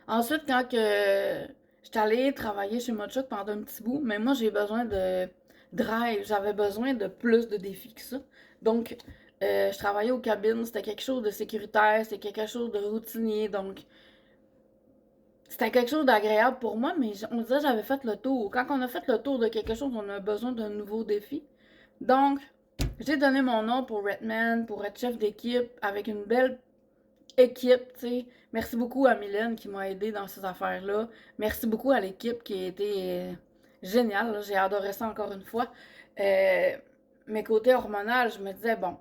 Ensuite, quand que j'étais allée travailler chez Mochuk pendant un petit bout, mais moi j'ai besoin de drive, j'avais besoin de plus de défis que ça. Donc, je travaillais aux cabines, c'était quelque chose de sécuritaire, c'était quelque chose de routinier, donc c'était quelque chose d'agréable pour moi, mais on dirait que j'avais fait le tour. Quand on a fait le tour de quelque chose, on a besoin d'un nouveau défi. Donc, j'ai donné mon nom pour Redman, pour être chef d'équipe, avec une belle équipe, tu sais. Merci beaucoup à Mylène qui m'a aidé dans ces affaires-là. Merci beaucoup à l'équipe qui a été géniale, là. J'ai adoré ça encore une fois. Euh, mes côtés hormonaux, je me disais, bon,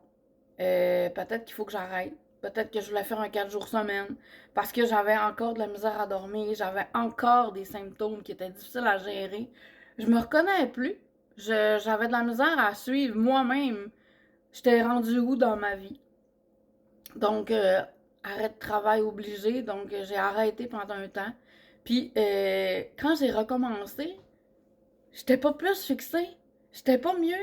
peut-être qu'il faut que j'arrête. Peut-être que je voulais faire un 4 jours semaine parce que j'avais encore de la misère à dormir, j'avais encore des symptômes qui étaient difficiles à gérer. Je me reconnais plus. J'avais de la misère à suivre moi-même. J'étais rendue où dans ma vie? Donc, arrêt de travail obligé. Donc, j'ai arrêté pendant un temps. Puis, quand j'ai recommencé, j'étais pas plus fixée. J'étais pas mieux.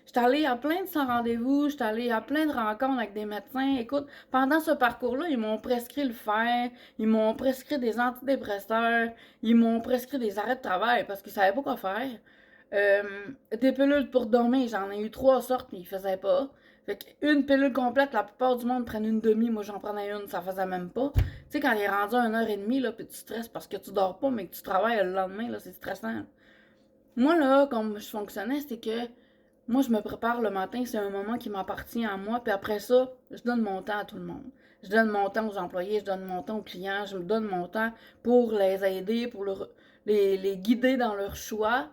J'étais allée à plein de sans rendez-vous. J'étais allée à plein de rencontres avec des médecins. Écoute, pendant ce parcours-là, ils m'ont prescrit le fer. Ils m'ont prescrit des antidépresseurs. Ils m'ont prescrit des arrêts de travail parce qu'ils savaient pas quoi faire. Euh, des pilules pour dormir, j'en ai eu trois sortes, mais ils faisaient pas. Fait qu'une pilule complète, la plupart du monde prennent une demi, moi j'en prenais une, ça faisait même pas. Tu sais, quand il est rendu à 1h30, là, pis tu stresses parce que tu dors pas, mais que tu travailles le lendemain, là, c'est stressant. Moi, là, comme je fonctionnais, c'est que moi, je me prépare le matin, c'est un moment qui m'appartient à moi, puis après ça, je donne mon temps à tout le monde. Je donne mon temps aux employés, je donne mon temps aux clients, je me donne mon temps pour les aider, pour les guider dans leurs choix.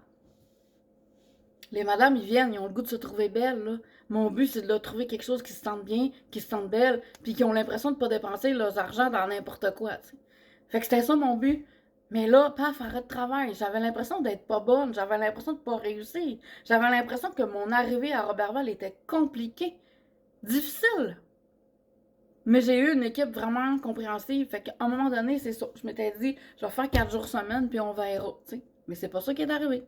Les madames, ils viennent, ils ont le goût de se trouver belles, là. Mon but, c'est de leur trouver quelque chose qui se sente bien, qui se sente belle, puis qui ont l'impression de pas dépenser leurs argent dans n'importe quoi, tu sais. Fait que c'était ça mon but. Mais là, paf, arrêt de travail. J'avais l'impression d'être pas bonne, j'avais l'impression de pas réussir. J'avais l'impression que mon arrivée à Robertval était compliquée, difficile. Mais j'ai eu une équipe vraiment compréhensive. Fait qu'à un moment donné, c'est ça. Je m'étais dit, je vais faire 4 jours semaine, puis on verra, tu sais. Mais c'est pas ça qui est arrivé.